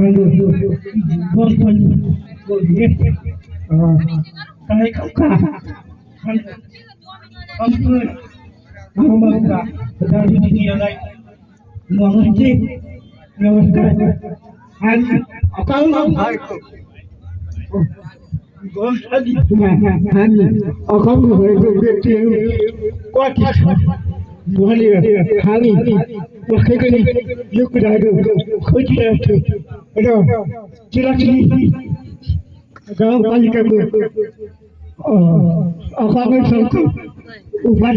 Hello, Boston, Kai Kauka, Hampir, Namaka, dari dia lain, mengerti, namaskar, and account of God had and account of what is Hari, Wakagani, you could have could you have to, directly go Palikabu, a common circle, what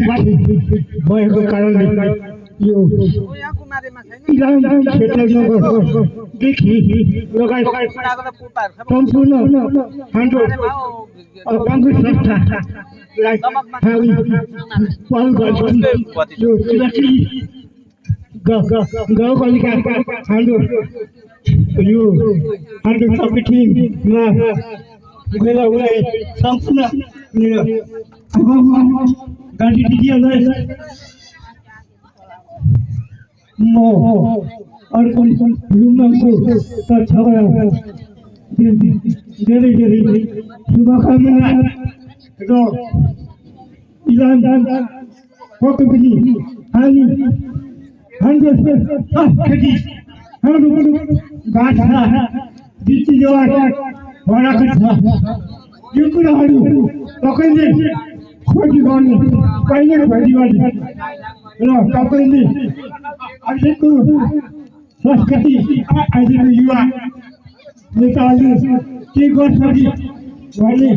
boy who currently you. Ilan Shetal Diki, Logai, Tompuno, Handle, or Congress, like Harry, one God, you directly go, Palika, handle you, handle committee, no, whether way, something, Gandhi No, और लुम्बा को तो छाया जरी सुबह का मना तो इलान photo बनी हानी हंड्रेड से खेती हम लोग गांठ था बीच जो वाला कथा युक्र हारू तो कहीं खोजी वाली कहीं खोजी वाली no kapalni adiku saskati adiku yuwa nikali ki gosati wali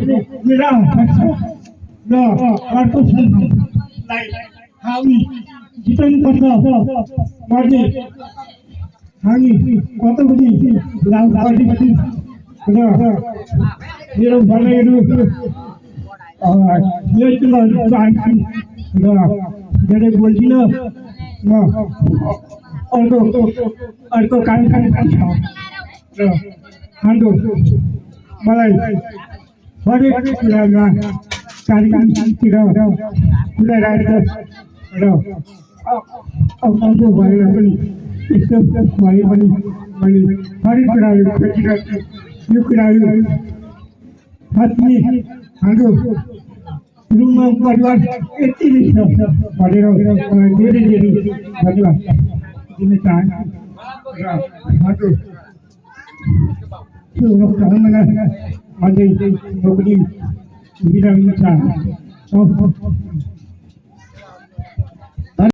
mera no arto san lai hawi jitan karta mari hangi koto budi lang party no mera bhale ru yetla ban no जरे बोलती ना और तो काम तो हांडो मलाई बड़े लगा कार्यक्रम किरा पूरा रात रो अब हमको भाई बनी इससे भाई बनी हरी तरह किरा यू किरा हाथ में हांडो rumah परिवार इतनी नहीं पढ़े रहो धीरे परिवार जिन्हें चाहे हाँ तो लोग कहाँ मना आगे नौकरी बिना चाहे